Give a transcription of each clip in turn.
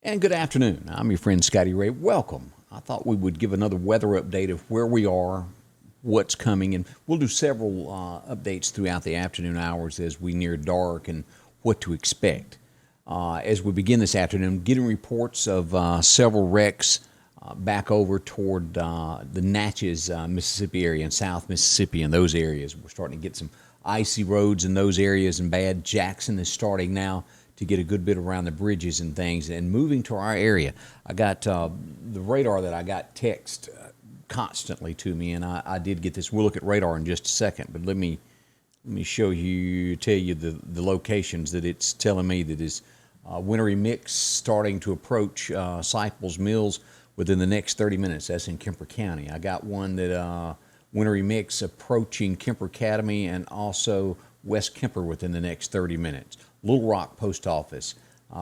And good afternoon. I'm your friend Scotty Ray. Welcome. I thought we would give another weather update of where we are, what's coming, and we'll do several updates throughout the afternoon hours as we near dark and what to expect. As we begin this afternoon, getting reports of several wrecks back over toward the Natchez, Mississippi area and South Mississippi and those areas. We're starting to get some icy roads in those areas and bad. Jackson is starting now to get a good bit around the bridges and things. And moving to our area, I got the radar that I got text constantly to me, and I did get this. We'll look at radar in just a second, but let me show you, tell you the locations that it's telling me that is wintry mix starting to approach Cypress Mills within the next 30 minutes. That's in Kemper County. I got one that wintry mix approaching Kemper Academy and also West Kemper within the next 30 minutes. Little Rock Post Office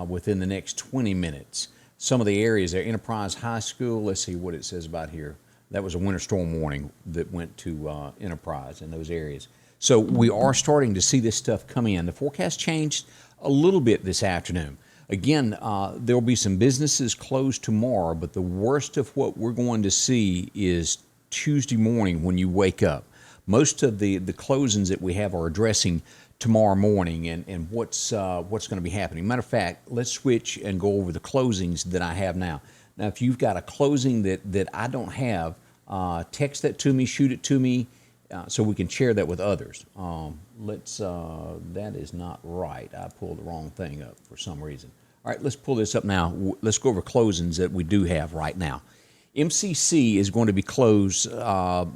within the next 20 minutes. Some of the areas there, Enterprise High School, let's see what it says about here. That was a winter storm warning that went to Enterprise in those areas. So we are starting to see this stuff come in. The forecast changed a little bit this afternoon. Again, there will be some businesses closed tomorrow, but the worst of what we're going to see is Tuesday morning when you wake up. Most of the closings that we have are addressing tomorrow morning and what's going to be happening. Matter of fact, let's switch and go over the closings that I have now. Now, if you've got a closing that I don't have, text that to me, shoot it to me, so we can share that with others. That is not right. I pulled the wrong thing up for some reason. All right, let's pull this up now. Let's go over closings that we do have right now. MCC is going to be closed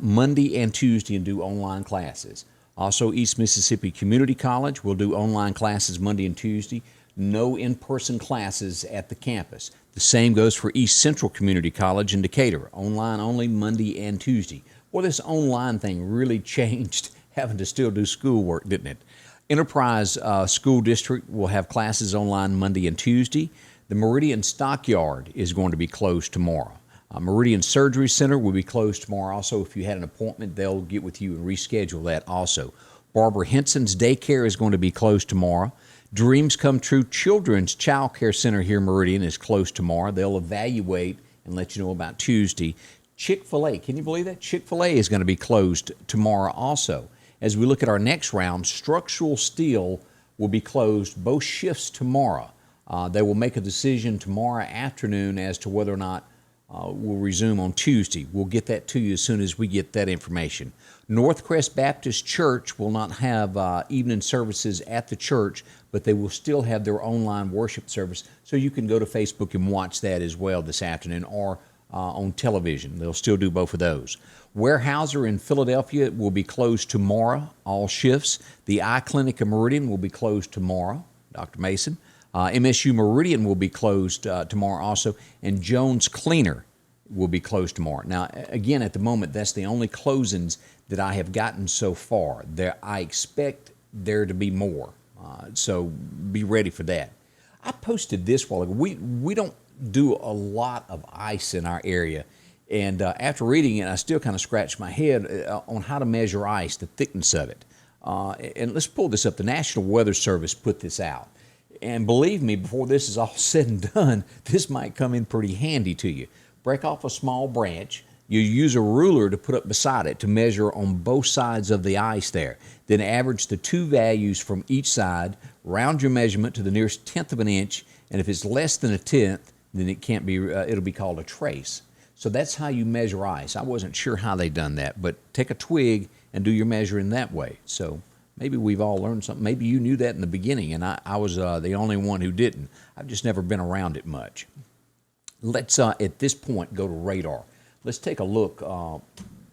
Monday and Tuesday and do online classes. Also, East Mississippi Community College will do online classes Monday and Tuesday. No in-person classes at the campus. The same goes for East Central Community College in Decatur. Online only Monday and Tuesday. Well, this online thing really changed having to still do schoolwork, didn't it? Enterprise School District will have classes online Monday and Tuesday. The Meridian Stockyard is going to be closed tomorrow. Meridian Surgery Center will be closed tomorrow. Also, if you had an appointment, they'll get with you and reschedule that also. Barbara Henson's daycare is going to be closed tomorrow. Dreams Come True Children's Child Care Center here in Meridian is closed tomorrow. They'll evaluate and let you know about Tuesday. Chick-fil-A, can you believe that? Chick-fil-A is going to be closed tomorrow also. As we look at our next round, structural steel will be closed both shifts tomorrow. They will make a decision tomorrow afternoon as to whether or not we'll resume on Tuesday. We'll get that to you as soon as we get that information. Northcrest Baptist Church will not have evening services at the church, but they will still have their online worship service, so you can go to Facebook and watch that as well this afternoon or on television. They'll still do both of those. Weyerhaeuser in Philadelphia will be closed tomorrow, all shifts. The Eye Clinic in Meridian will be closed tomorrow, Dr. Mason. MSU Meridian will be closed tomorrow also, and Jones Cleaner will be closed tomorrow. Now, again, at the moment, that's the only closings that I have gotten so far. I expect there to be more, so be ready for that. I posted this while ago. We don't do a lot of ice in our area, and after reading it, I still kind of scratch my head on how to measure ice, the thickness of it. And let's pull this up. The National Weather Service put this out. And believe me, before this is all said and done, this might come in pretty handy to you. Break off a small branch. You use a ruler to put up beside it to measure on both sides of the ice there. Then average the two values from each side, round your measurement to the nearest tenth of an inch, and if it's less than a tenth, then it'll be called a trace. So that's how you measure ice. I wasn't sure how they done that, but take a twig and do your measuring that way. So maybe we've all learned something. Maybe you knew that in the beginning, and I was the only one who didn't. I've just never been around it much. Let's, at this point, go to radar. Let's take a look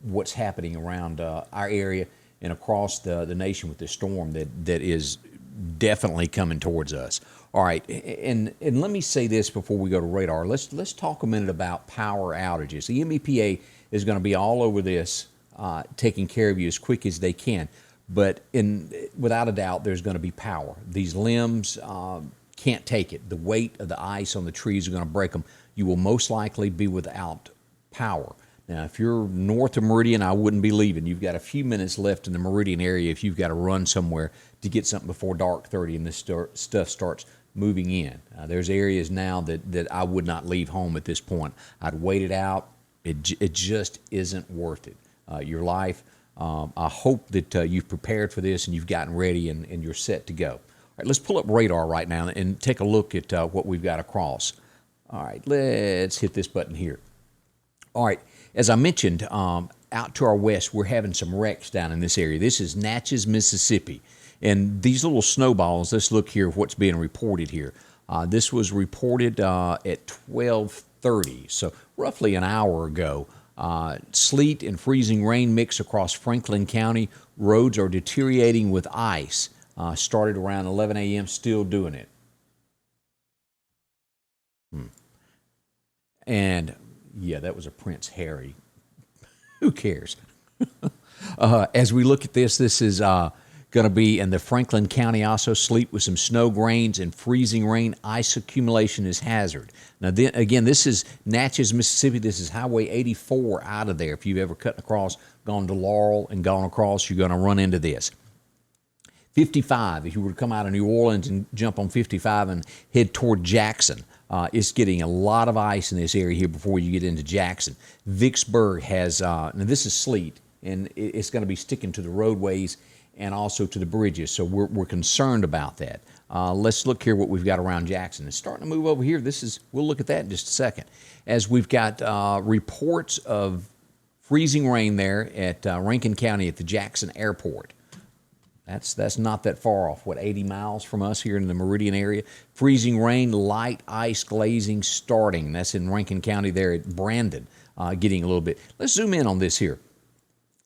what's happening around our area and across the nation with this storm that is definitely coming towards us. All right, and let me say this before we go to radar. Let's talk a minute about power outages. The MEPA is going to be all over this, taking care of you as quick as they can. But without a doubt, there's going to be power. These limbs can't take it. The weight of the ice on the trees are going to break them. You will most likely be without power. Now, if you're north of Meridian, I wouldn't be leaving. You've got a few minutes left in the Meridian area if you've got to run somewhere to get something before dark 30 and this stuff starts moving in. There's areas now that I would not leave home at this point. I'd wait it out. It just isn't worth it. Your life. I hope that you've prepared for this and you've gotten ready and you're set to go. All right, let's pull up radar right now and take a look at what we've got across. All right, let's hit this button here. All right, as I mentioned, out to our west, we're having some wrecks down in this area. This is Natchez, Mississippi. And these little snowballs, let's look here what's being reported here. This was reported at 12:30, so roughly an hour ago. Sleet and freezing rain mix across Franklin County. Roads are deteriorating with ice. Started around 11 a.m., still doing it. And, yeah, that was a Prince Harry. Who cares? As we look at this is going to be in the Franklin County also. Sleet with some snow grains and freezing rain. Ice accumulation is hazard. Now, then again, this is Natchez, Mississippi. This is Highway 84 out of there. If you've ever cut across, gone to Laurel and gone across, you're going to run into this. 55, if you were to come out of New Orleans and jump on 55 and head toward Jackson, it's getting a lot of ice in this area here before you get into Jackson. Vicksburg has, now this is sleet, and it's going to be sticking to the roadways and also to the bridges, so we're concerned about that. Let's look here what we've got around Jackson. It's starting to move over here. We'll look at that in just a second. As we've got reports of freezing rain there at Rankin County at the Jackson Airport. That's not that far off, 80 miles from us here in the Meridian area. Freezing rain, light ice glazing starting. That's in Rankin County there at Brandon, getting a little bit. Let's zoom in on this here.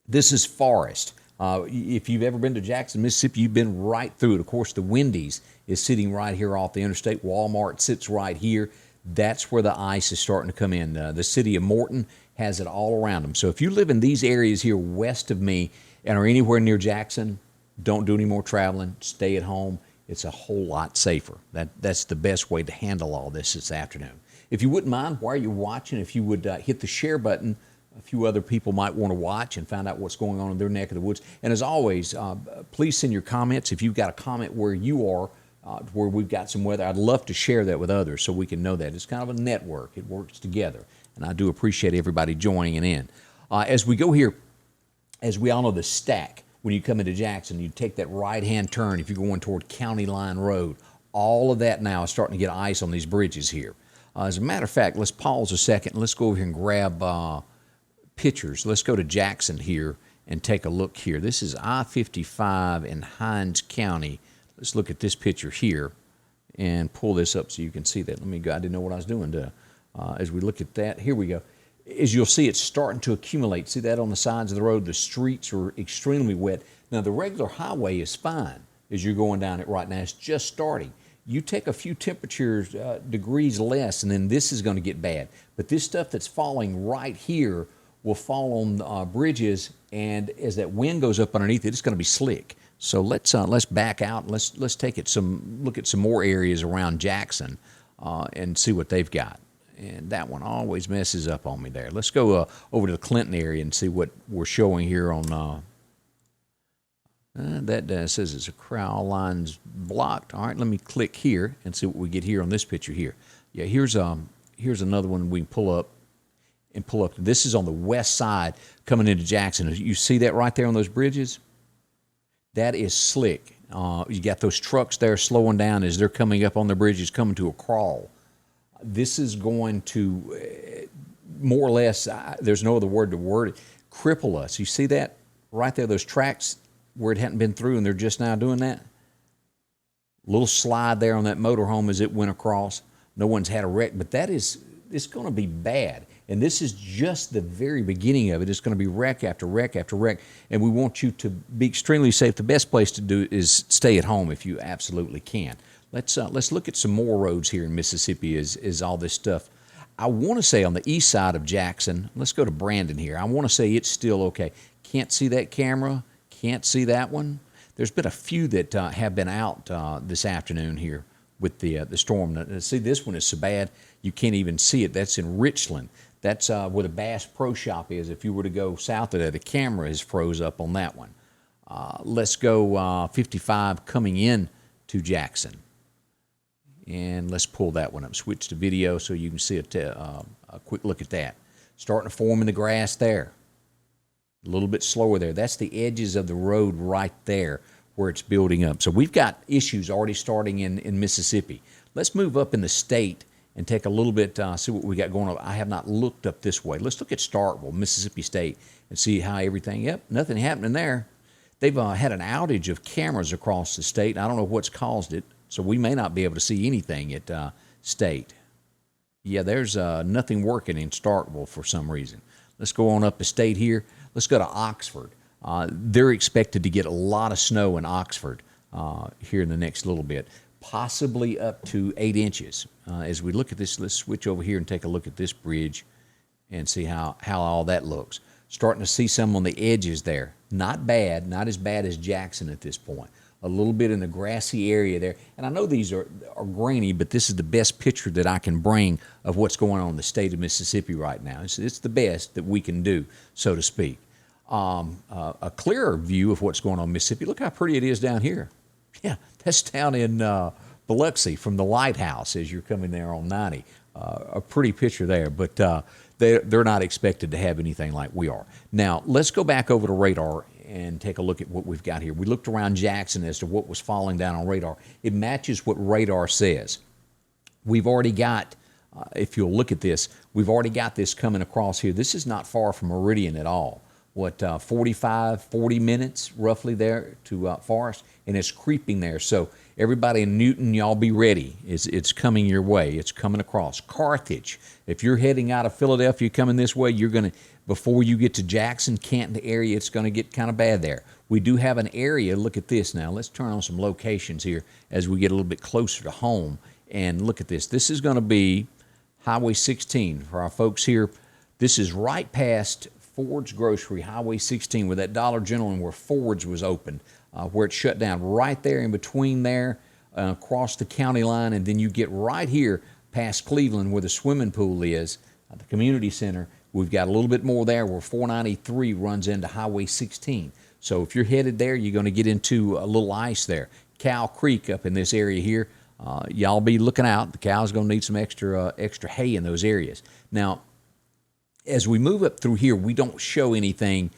This is Forest. If you've ever been to Jackson, Mississippi, you've been right through it. Of course, the Wendy's is sitting right here off the interstate. Walmart sits right here. That's where the ice is starting to come in. The city of Morton has it all around them. So if you live in these areas here west of me and are anywhere near Jackson, don't do any more traveling. Stay at home. It's a whole lot safer. That's the best way to handle all this afternoon. If you wouldn't mind, while you're watching, if you would hit the share button, a few other people might want to watch and find out what's going on in their neck of the woods. And as always, please send your comments. If you've got a comment where you are, where we've got some weather, I'd love to share that with others so we can know that. It's kind of a network. It works together. And I do appreciate everybody joining in. As we go here, as we all know, the stack, when you come into Jackson, you take that right-hand turn if you're going toward County Line Road. All of that now is starting to get ice on these bridges here. As a matter of fact, let's pause a second. Let's go over here and grab pictures. Let's go to Jackson here and take a look here. This is I-55 in Hinds County. Let's look at this picture here and pull this up so you can see that. Let me go. I didn't know what I was doing. As we look at that, here we go. As you'll see, it's starting to accumulate. See that on the sides of the road? The streets are extremely wet. Now, the regular highway is fine as you're going down it right now. It's just starting. You take a few temperatures, degrees less, and then this is going to get bad. But this stuff that's falling right here will fall on bridges, and as that wind goes up underneath it, it's going to be slick. So let's back out. Let's take it look at some more areas around Jackson and see what they've got. And that one always messes up on me there. Let's go over to the Clinton area and see what we're showing here on. That says it's a crowd line's blocked. All right, let me click here and see what we get here on this picture here. Yeah, here's another one we can pull up. This is on the west side coming into Jackson. You see that right there on those bridges? That is slick. You got those trucks there slowing down as they're coming up on the bridges, coming to a crawl. This is going to more or less, there's no other word to word it, cripple us. You see that right there, those tracks where it hadn't been through and they're just now doing that? Little slide there on that motorhome as it went across. No one's had a wreck, but it's going to be bad. And this is just the very beginning of it. It's going to be wreck after wreck after wreck. And we want you to be extremely safe. The best place to do is stay at home if you absolutely can. Let's look at some more roads here in Mississippi as all this stuff. I want to say on the east side of Jackson, let's go to Brandon here. I want to say it's still okay. Can't see that camera. Can't see that one. There's been a few that have been out this afternoon here with the storm. See, this one is so bad you can't even see it. That's in Richland. That's where the Bass Pro Shop is. If you were to go south of there, the camera has froze up on that one. Let's go 55 coming in to Jackson. And let's pull that one up. Switch to video so you can see a quick look at that. Starting to form in the grass there. A little bit slower there. That's the edges of the road right there where it's building up. So we've got issues already starting in Mississippi. Let's move up in the state and take a little bit, see what we got going on. I have not looked up this way. Let's look at Starkville, Mississippi State, and see how everything, yep, nothing happening there. They've had an outage of cameras across the state. I don't know what's caused it, so we may not be able to see anything at state. Yeah, there's nothing working in Starkville for some reason. Let's go on up the state here. Let's go to Oxford. They're expected to get a lot of snow in Oxford here in the next little bit, possibly up to 8 inches. As we look at this, let's switch over here and take a look at this bridge and see how all that looks. Starting to see some on the edges there. Not bad, not as bad as Jackson at this point. A little bit in the grassy area there. And I know these are grainy, but this is the best picture that I can bring of what's going on in the state of Mississippi right now. It's the best that we can do, so to speak. A clearer view of what's going on in Mississippi. Look how pretty it is down here. Yeah, that's down in Biloxi from the lighthouse as you're coming there on 90. A pretty picture there, but they're not expected to have anything like we are. Now, let's go back over to radar and take a look at what we've got here. We looked around Jackson as to what was falling down on radar. It matches what radar says. We've already got, if you'll look at this, we've already got this coming across here. This is not far from Meridian at all. 40 minutes roughly there to Forest, and it's creeping there. So everybody in Newton, y'all be ready. It's coming your way. It's coming across. Carthage, if you're heading out of Philadelphia coming this way, you're going to, before you get to Jackson, Canton area, it's going to get kind of bad there. We do have an area. Look at this now. Let's turn on some locations here as we get a little bit closer to home. And look at this. This is going to be Highway 16 for our folks here. This is right past Ford's Grocery, Highway 16, where that Dollar General and where Ford's was opened, where it shut down. Right there in between there, across the county line, and then you get right here past Cleveland where the swimming pool is, the community center. We've got a little bit more there where 493 runs into Highway 16. So if you're headed there, you're going to get into a little ice there. Cow Creek up in this area here. Y'all be looking out. The cow's going to need some extra hay in those areas. Now, as we move up through here, we don't show anything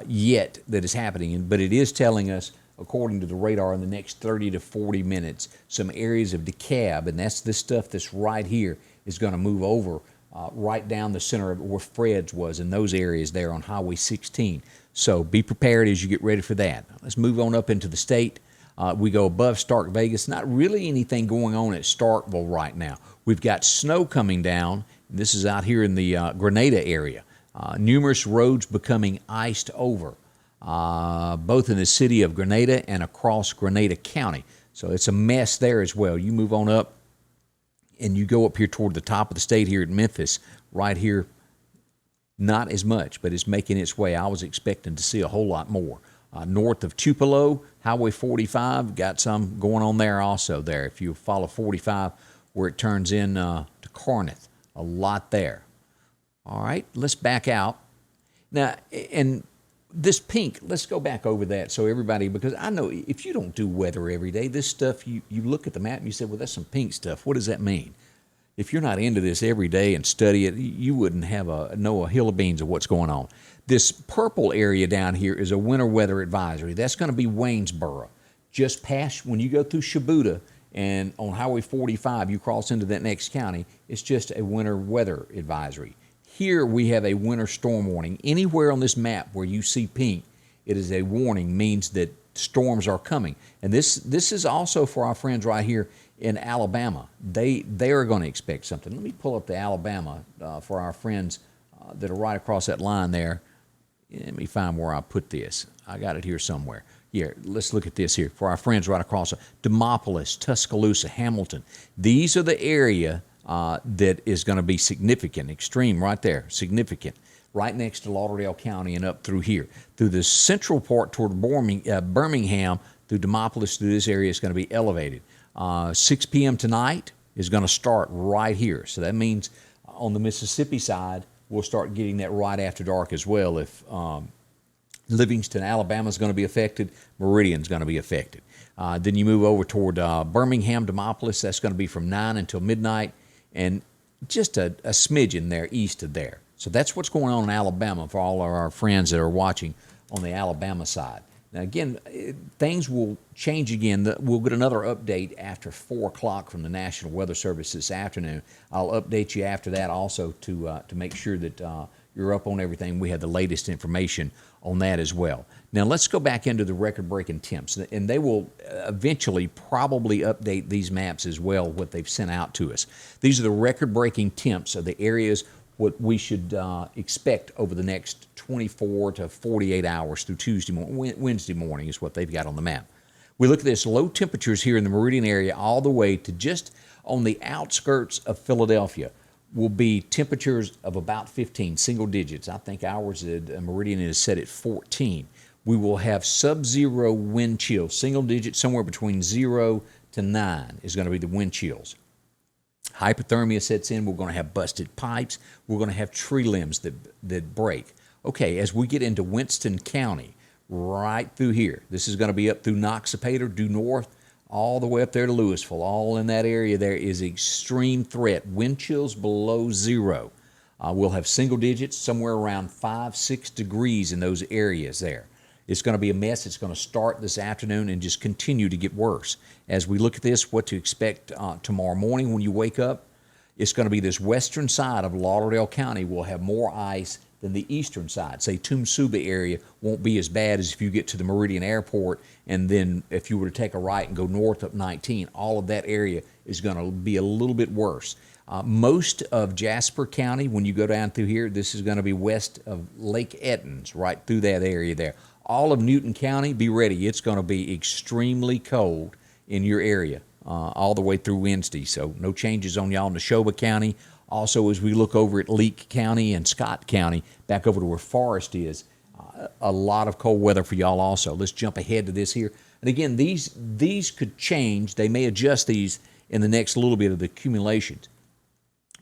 yet that is happening, but it is telling us, according to the radar, in the next 30 to 40 minutes, some areas of DeKalb, and that's this stuff that's right here, is going to move over right down the center of where Fred's was, in those areas there on Highway 16. So be prepared as you get ready for that. Let's move on up into the state. We go above Stark Vegas. Not really anything going on at Starkville right now. We've got snow coming down. This is out here in the Grenada area. Numerous roads becoming iced over, both in the city of Grenada and across Grenada County. So it's a mess there as well. You move on up, and you go up here toward the top of the state here at Memphis, right here. Not as much, but it's making its way. I was expecting to see a whole lot more. North of Tupelo, Highway 45, got some going on there also there. If you follow 45 where it turns in to Corinth, a lot there. All right, let's back out. Now, and this pink, let's go back over that so everybody, because I know if you don't do weather every day, this stuff, you look at the map and you say, well, that's some pink stuff. What does that mean? If you're not into this every day and study it, you wouldn't know a hill of beans of what's going on. This purple area down here is a winter weather advisory. That's going to be Waynesboro. Just past, when you go through Shibuda and on Highway 45, you cross into that next county, it's just a winter weather advisory. Here we have a winter storm warning. Anywhere on this map where you see pink, it is a warning, means that storms are coming. And this is also for our friends right here in Alabama. They are going to expect something. Let me pull up the Alabama for our friends that are right across that line there. Let me find where I put this. I got it here somewhere. Yeah, let's look at this here. For our friends right across, Demopolis, Tuscaloosa, Hamilton. These are the area that is going to be significant, extreme right there, significant, right next to Lauderdale County and up through here. Through the central part toward Birmingham, through Demopolis, through this area, is going to be elevated. 6 p.m. tonight is going to start right here. So that means on the Mississippi side, we'll start getting that right after dark as well. If Livingston, Alabama is going to be affected, Meridian is going to be affected. Then you move over toward Birmingham, Demopolis. That's going to be from 9 until midnight, and just a smidgen there east of there. So that's what's going on in Alabama for all of our friends that are watching on the Alabama side. Now, again, things will change again. We'll get another update after 4 o'clock from the National Weather Service this afternoon. I'll update you after that also to make sure that you're up on everything. We have the latest information on that as well. Now, let's go back into the record-breaking temps, and they will eventually probably update these maps as well, what they've sent out to us. These are the record-breaking temps of the areas what we should expect over the next 24 to 48 hours through Wednesday morning is what they've got on the map. We look at this low temperatures here in the Meridian area all the way to just on the outskirts of Philadelphia will be temperatures of about 15, single digits. I think ours at Meridian is set at 14. We will have sub-zero wind chills, single digits, somewhere between 0 to 9 is going to be the wind chills. Hypothermia sets in. We're going to have busted pipes. We're going to have tree limbs that break. Okay, as we get into Winston County, right through here, this is going to be up through Noxapater, due north, all the way up there to Louisville. All in that area there is extreme threat. Wind chills below 0. We'll have single digits, somewhere around 5-6 degrees in those areas there. It's going to be a mess. It's going to start this afternoon and just continue to get worse. As we look at this, what to expect tomorrow morning when you wake up, it's going to be this western side of Lauderdale County will have more ice than the eastern side. Say Tumsuba area won't be as bad as if you get to the Meridian Airport, and then if you were to take a right and go north up 19, all of that area is going to be a little bit worse. Most of Jasper County, when you go down through here, this is going to be west of Lake Ettins, right through that area there. All of Newton County, be ready. It's going to be extremely cold in your area all the way through Wednesday. So no changes on y'all in Neshoba County. Also, as we look over at Leake County and Scott County, back over to where Forest is, a lot of cold weather for y'all also. Let's jump ahead to this here. And again, these could change. They may adjust these in the next little bit of the accumulations.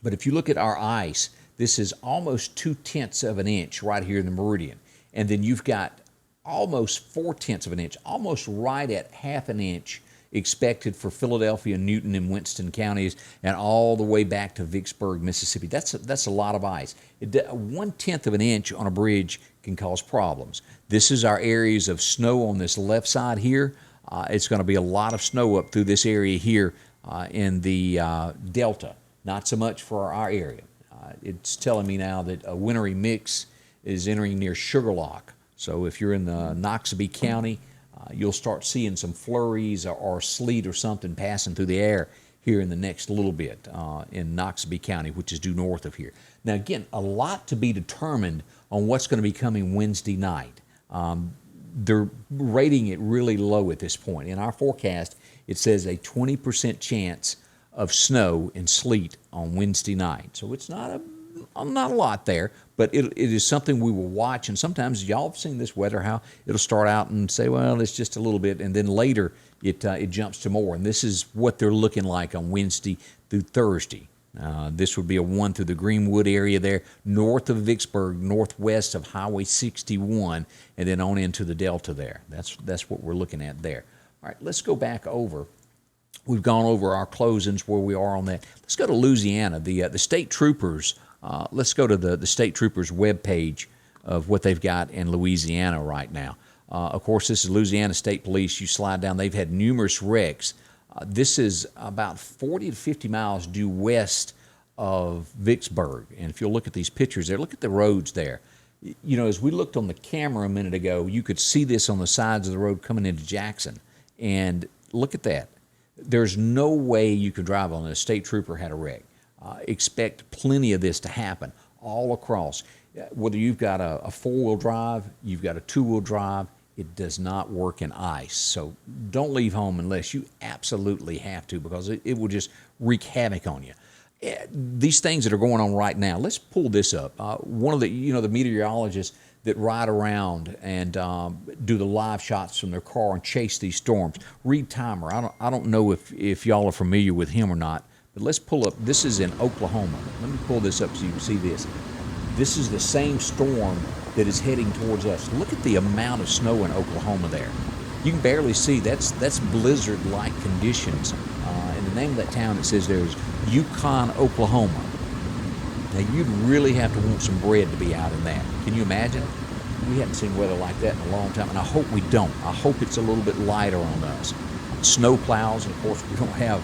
But if you look at our ice, this is almost 0.2 of an inch right here in the Meridian. And then you've got almost 0.4 of an inch, almost right at half an inch expected for Philadelphia, Newton, and Winston counties, and all the way back to Vicksburg, Mississippi. That's a lot of ice. 1/10 of an inch on a bridge can cause problems. This is our areas of snow on this left side here. It's going to be a lot of snow up through this area here in the Delta. Not so much for our area. It's telling me now that a wintry mix is entering near Sugarlock. So if you're in the Noxubee County, you'll start seeing some flurries or sleet or something passing through the air here in the next little bit in Noxubee County, which is due north of here. Now, again, a lot to be determined on what's going to be coming Wednesday night. They're rating it really low at this point. In our forecast, it says a 20% chance of snow and sleet on Wednesday night. So it's not a lot there, but it is something we will watch. And sometimes y'all have seen this weather, how it'll start out and say, well, it's just a little bit, and then later it jumps to more. And this is what they're looking like on Wednesday through Thursday. This would be a 1 through the Greenwood area there, north of Vicksburg, northwest of Highway 61, and then on into the Delta there. That's what we're looking at there. All right, let's go back over. We've gone over our closings, where we are on that. Let's go to Louisiana. The state troopers, let's go to the state troopers webpage of what they've got in Louisiana right now. Of course, this is Louisiana State Police. You slide down, they've had numerous wrecks. This is about 40 to 50 miles due west of Vicksburg. And if you'll look at these pictures there, look at the roads there. You know, as we looked on the camera a minute ago, you could see this on the sides of the road coming into Jackson. And look at that. There's no way you could drive on it. A state trooper had a wreck. Expect plenty of this to happen all across. Whether you've got a four-wheel drive, you've got a two-wheel drive, it does not work in ice. So don't leave home unless you absolutely have to, because it will just wreak havoc on you. These things that are going on right now, let's pull this up. One of the meteorologists that ride around and do the live shots from their car and chase these storms, Reed Timer. I don't know if y'all are familiar with him or not, but let's pull up. This is in Oklahoma. Let me pull this up so you can see this. This is the same storm that is heading towards us. Look at the amount of snow in Oklahoma there. You can barely see. That's blizzard-like conditions. And the name of that town, it says there's Yukon, Oklahoma. Now, you'd really have to want some bread to be out in that. Can you imagine? We haven't seen weather like that in a long time, and I hope we don't. I hope it's a little bit lighter on us. Snow plows, and of course, we don't have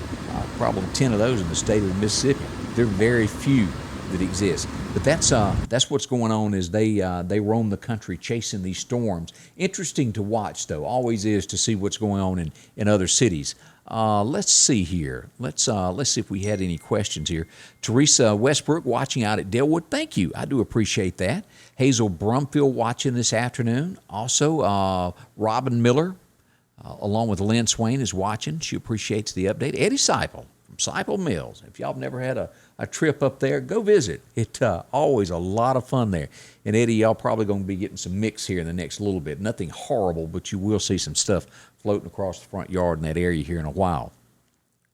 probably 10 of those in the state of Mississippi. There are very few that exist. But that's what's going on is they roam the country chasing these storms. Interesting to watch, though, always is to see what's going on in other cities. Let's see here. Let's see if we had any questions here. Teresa Westbrook watching out at Delwood. Thank you. I do appreciate that. Hazel Brumfield watching this afternoon. Also, Robin Miller, along with Lynn Swain, is watching. She appreciates the update. Eddie Seipel from Seipel Mills. If y'all have never had a trip up there, go visit. It's always a lot of fun there. And Eddie, y'all probably going to be getting some mix here in the next little bit. Nothing horrible, but you will see some stuff floating across the front yard in that area here in a while.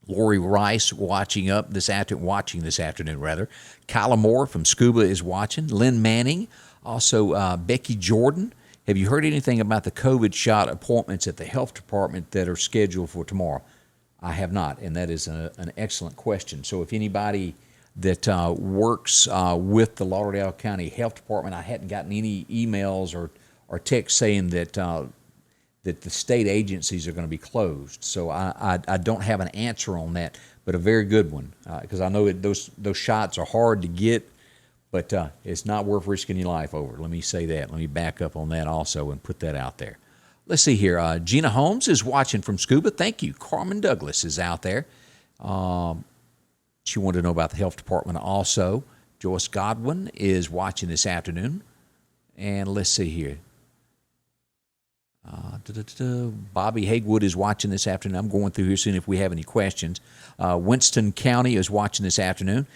Lori Rice watching this afternoon. Kyla Moore from Scuba is watching. Lynn Manning, also Becky Jordan. Have you heard anything about the COVID shot appointments at the health department that are scheduled for tomorrow? I have not, and that is an excellent question. So if anybody that works with the Lauderdale County Health Department, I hadn't gotten any emails or texts saying that the state agencies are going to be closed. So I don't have an answer on that, but a very good one, because I know those shots are hard to get, but it's not worth risking your life over. Let me say that. Let me back up on that also and put that out there. Let's see here. Gina Holmes is watching from Scuba. Thank you. Carmen Douglas is out there. She wanted to know about the health department also. Joyce Godwin is watching this afternoon. And let's see here. Bobby Haywood is watching this afternoon. I'm going through here soon if we have any questions. Winston County is watching this afternoon.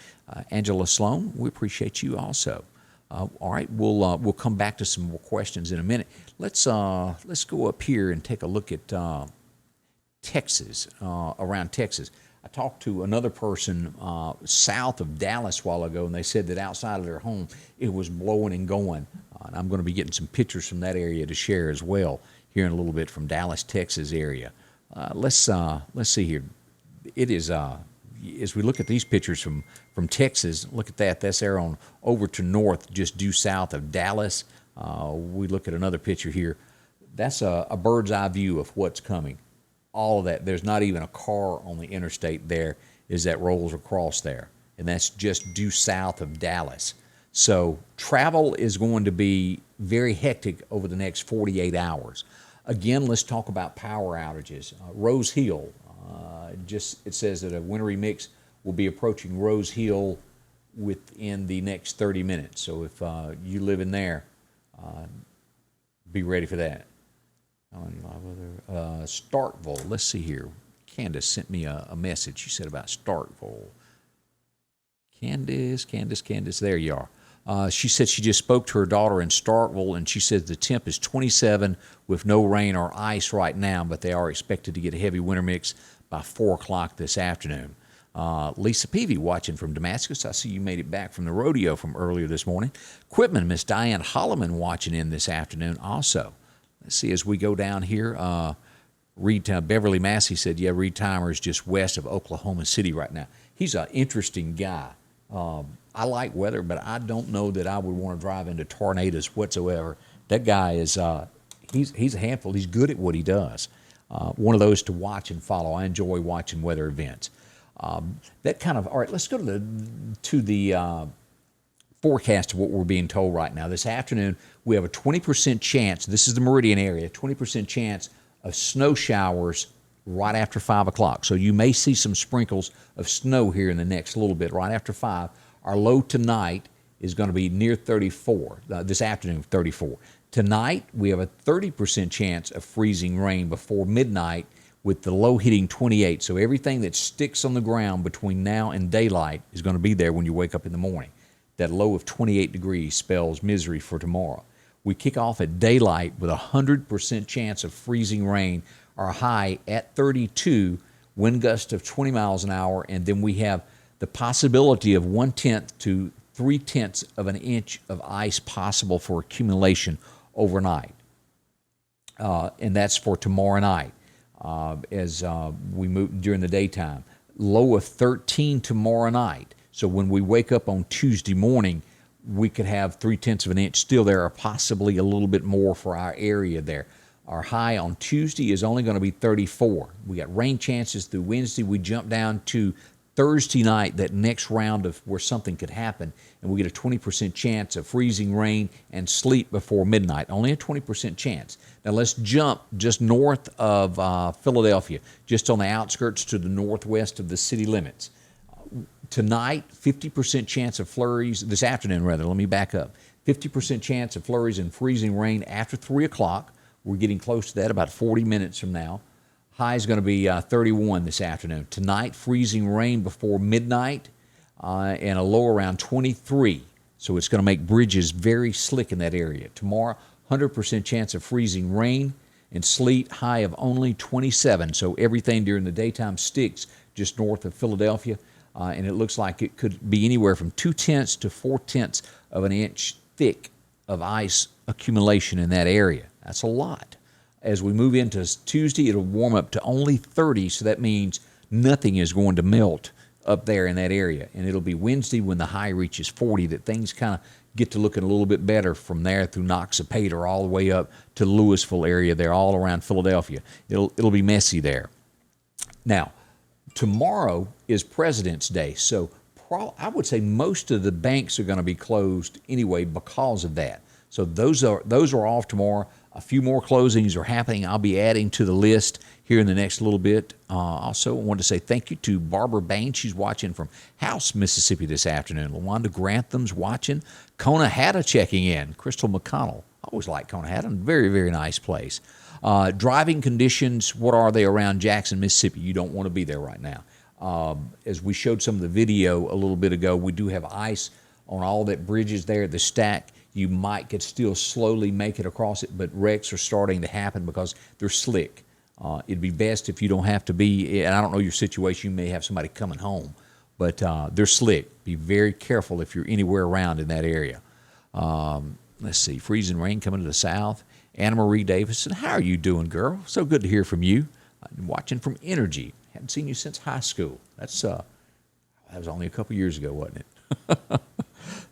Angela Sloan, we appreciate you also. All right, we'll come back to some more questions in a minute. Let's go up here and take a look at Texas, around Texas. I talked to another person south of Dallas a while ago, and they said that outside of their home it was blowing and going. And I'm going to be getting some pictures from that area to share as well here in a little bit from Dallas, Texas area. Let's see here. It is as we look at these pictures from Texas, look at that. That's there on over to north, just due south of Dallas. We look at another picture here. That's a bird's eye view of what's coming. All of that. There's not even a car on the interstate there as that rolls across there. And that's just due south of Dallas. So travel is going to be very hectic over the next 48 hours. Again, let's talk about power outages. Rose Hill, it says that a wintry mix will be approaching Rose Hill within the next 30 minutes. So if you live in there, be ready for that. Starkville, let's see here. Candace sent me a message. She said about Starkville. Candace, there you are. She said she just spoke to her daughter in Starkville, and she said the temp is 27 with no rain or ice right now, but they are expected to get a heavy winter mix by 4 o'clock this afternoon. Lisa Peavy watching from Damascus. I see you made it back from the rodeo from earlier this morning. Quitman, Miss Diane Holloman watching in this afternoon also. Let's see, as we go down here, Beverly Massey said, yeah, Reed Timer is just west of Oklahoma City right now. He's an interesting guy. I like weather, but I don't know that I would want to drive into tornadoes whatsoever. That guy is, he's a handful. He's good at what he does. One of those to watch and follow. I enjoy watching weather events. All right, let's go to the forecast of what we're being told right now. This afternoon, we have a 20% chance, this is the Meridian area, 20% chance of snow showers right after 5 o'clock. So you may see some sprinkles of snow here in the next little bit, right after 5. Our low tonight is going to be near 34, this afternoon, 34. Tonight, we have a 30% chance of freezing rain before midnight with the low hitting 28. So everything that sticks on the ground between now and daylight is going to be there when you wake up in the morning. That low of 28 degrees spells misery for tomorrow. We kick off at daylight with a 100% chance of freezing rain, our high at 32, wind gust of 20 miles an hour, and then we have the possibility of 1/10 to 3/10 of an inch of ice possible for accumulation overnight. and that's for tomorrow night as we move during the daytime. Low of 13 tomorrow night. So when we wake up on Tuesday morning, we could have 0.3 of an inch still there, or possibly a little bit more for our area there. Our high on Tuesday is only going to be 34. We got rain chances through Wednesday. We jump down to Thursday night, that next round of where something could happen, and we get a 20% chance of freezing rain and sleet before midnight. Only a 20% chance. Now let's jump just north of Philadelphia, just on the outskirts to the northwest of the city limits. Tonight, 50% chance of flurries. This afternoon, rather, let me back up. 50% chance of flurries and freezing rain after 3 o'clock. We're getting close to that, about 40 minutes from now. High is going to be 31 this afternoon. Tonight, freezing rain before midnight and a low around 23. So it's going to make bridges very slick in that area. Tomorrow, 100% chance of freezing rain and sleet, high of only 27. So everything during the daytime sticks just north of Philadelphia. And it looks like it could be anywhere from 0.2 to 0.4 of an inch thick of ice accumulation in that area. That's a lot. As we move into Tuesday, it'll warm up to only 30, so that means nothing is going to melt up there in that area. And it'll be Wednesday when the high reaches 40 that things kind of get to looking a little bit better from there through Noxapater all the way up to Louisville area there, all around Philadelphia. It'll be messy there. Now, tomorrow is President's Day, so I would say most of the banks are going to be closed anyway because of that. So those are off tomorrow. A few more closings are happening. I'll be adding to the list here in the next little bit. Also, I wanted to say thank you to Barbara Bain. She's watching from House, Mississippi this afternoon. LaWanda Grantham's watching. Conahatta checking in. Crystal McConnell. I always like Conahatta. Very, very nice place. Driving conditions, what are they around Jackson, Mississippi? You don't want to be there right now. As we showed some of the video a little bit ago, we do have ice on all that bridges there, the stack. You could still slowly make it across it, but wrecks are starting to happen because they're slick. It'd be best if you don't have to be, and I don't know your situation, you may have somebody coming home, but they're slick. Be very careful if you're anywhere around in that area. Let's see, freezing rain coming to the south. Anna Marie Davison, how are you doing, girl? So good to hear from you. I'm watching from Energy. Haven't seen you since high school. That was only a couple years ago, wasn't it?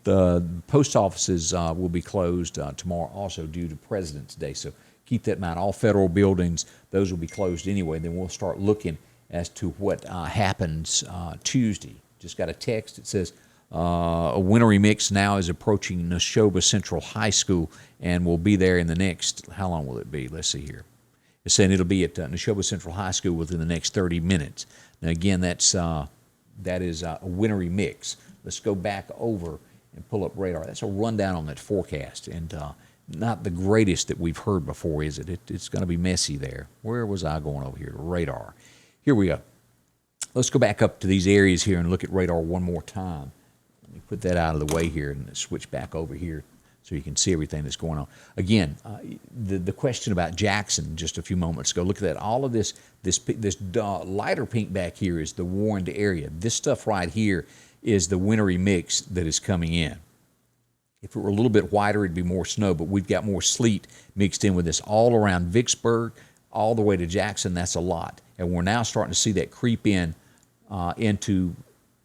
The post offices will be closed tomorrow also due to President's Day. So keep that in mind. All federal buildings, those will be closed anyway. Then we'll start looking as to what happens Tuesday. Just got a text. It says a wintry mix now is approaching Neshoba Central High School and will be there in the next, how long will it be? Let's see here. It's saying it'll be at Neshoba Central High School within the next 30 minutes. Now, again, that is a wintry mix. Let's go back over and pull up radar. That's a rundown on that forecast, and not the greatest that we've heard before, is it? It's going to be messy there. Where was I going over here? Radar. Here we go. Let's go back up to these areas here and look at radar one more time. Let me put that out of the way here and switch back over here so you can see everything that's going on. Again, the question about Jackson just a few moments ago. Look at that. All of this lighter pink back here is the warned area. This stuff right here is the wintry mix that is coming in. If it were a little bit whiter, it'd be more snow, but we've got more sleet mixed in with this all around Vicksburg, all the way to Jackson. That's a lot. And we're now starting to see that creep in into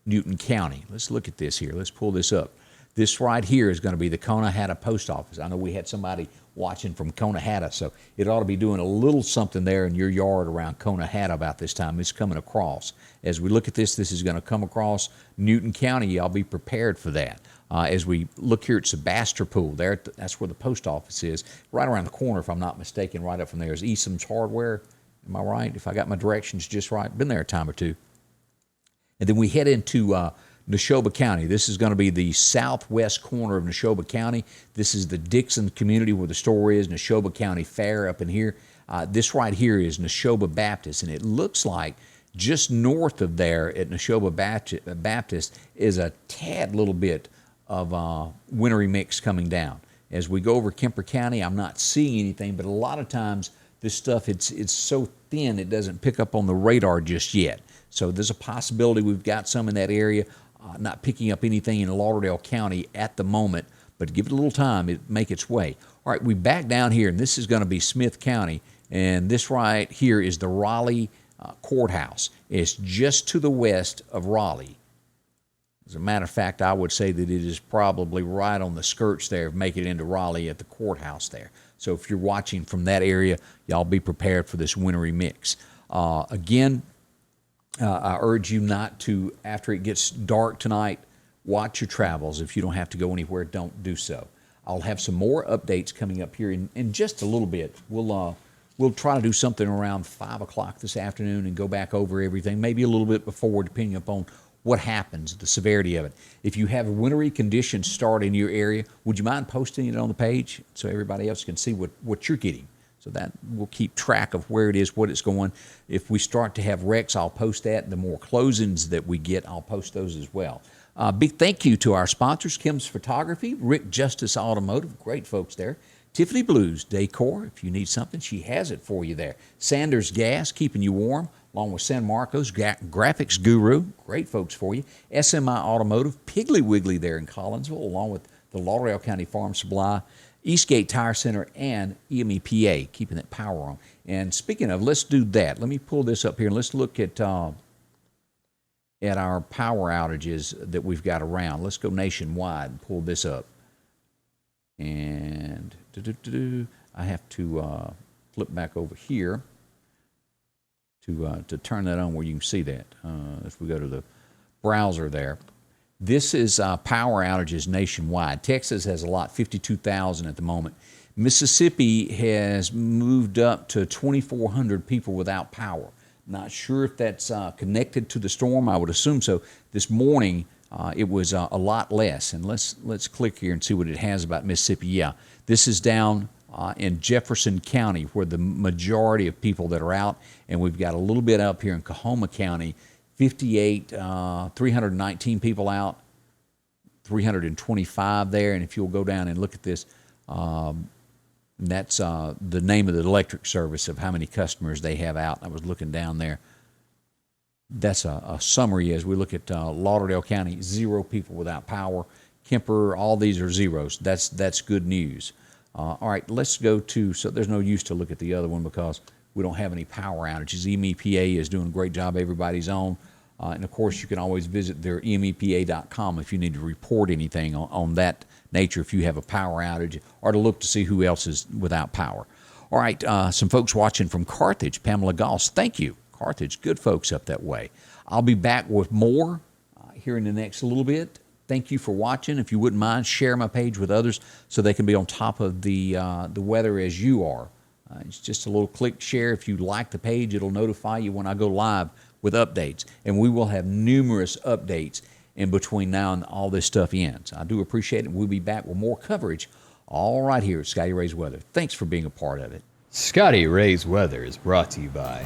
Newton County. Let's look at this here. Let's pull this up. This right here is going to be the Conahatta Post Office. I know we had somebody watching from Conahatta, so it ought to be doing a little something there in your yard around Conahatta about this time. It's coming across. As we look at this is going to come across Newton County. Y'all be prepared for that. As we look here at Sebastopol, that's where the post office is. Right around the corner, if I'm not mistaken, right up from there is Eason's Hardware. Am I right? If I got my directions just right. Been there a time or two. And then we head into Neshoba County. This is going to be the southwest corner of Neshoba County. This is the Dixon community where the store is, Neshoba County Fair up in here. This right here is Neshoba Baptist, and it looks like just north of there at Neshoba Baptist is a tad little bit of wintry mix coming down. As we go over Kemper County, I'm not seeing anything, but a lot of times this stuff, it's so thin it doesn't pick up on the radar just yet. So there's a possibility we've got some in that area. Not picking up anything in Lauderdale County at the moment, but give it a little time, it make its way. All right, we back down here, and this is going to be Smith County, and this right here is the Raleigh courthouse. It's just to the west of Raleigh. As a matter of fact, I would say that it is probably right on the skirts there of making it into Raleigh at the courthouse there. So if you're watching from that area, y'all be prepared for this wintry mix. Again, I urge you not to, after it gets dark tonight, watch your travels. If you don't have to go anywhere, don't do so. I'll have some more updates coming up here in just a little bit. We'll try to do something around 5 o'clock this afternoon and go back over everything, maybe a little bit before, depending upon what happens, the severity of it. If you have wintry conditions start in your area, would you mind posting it on the page so everybody else can see what you're getting? So that we'll keep track of where it is, what it's going. If we start to have wrecks, I'll post that. The more closings that we get, I'll post those as well. Big thank you to our sponsors, Kim's Photography, Rick Justice Automotive, great folks there. Tiffany Blues Decor, if you need something, she has it for you there. Sanders Gas, keeping you warm, along with San Marcos, Graphics Guru, great folks for you. SMI Automotive, Piggly Wiggly there in Collinsville, along with the Lauderdale County Farm Supply, Eastgate Tire Center, and EMEPA, keeping that power on. And speaking of, let's do that. Let me pull this up here, and let's look at our power outages that we've got around. Let's go nationwide and pull this up. And I have to flip back over here to turn that on where you can see that. If we go to the browser there. This is power outages nationwide. Texas has a lot, 52,000 at the moment. Mississippi has moved up to 2,400 people without power. Not sure if that's connected to the storm. I would assume so. This morning, it was a lot less. And let's click here and see what it has about Mississippi. Yeah, this is down in Jefferson County, where the majority of people that are out, and we've got a little bit up here in Coahoma County, 319 people out, 325 there. And if you'll go down and look at this, that's the name of the electric service of how many customers they have out. I was looking down there. That's a summary as we look at Lauderdale County, 0 people without power. Kemper, all these are zeros. That's good news. All right, let's go to, so there's no use to look at the other one because we don't have any power outages. EMEPA is doing a great job. Everybody's on. And, of course, you can always visit their emepa.com if you need to report anything on that nature, if you have a power outage, or to look to see who else is without power. All right, some folks watching from Carthage, Pamela Goss, thank you. Carthage, good folks up that way. I'll be back with more here in the next little bit. Thank you for watching. If you wouldn't mind, share my page with others so they can be on top of the weather as you are. It's just a little click share. If you like the page, it'll notify you when I go live with updates. And we will have numerous updates in between now and all this stuff ends. I do appreciate it. We'll be back with more coverage all right here at Scotty Ray's Weather. Thanks for being a part of it. Scotty Ray's Weather is brought to you by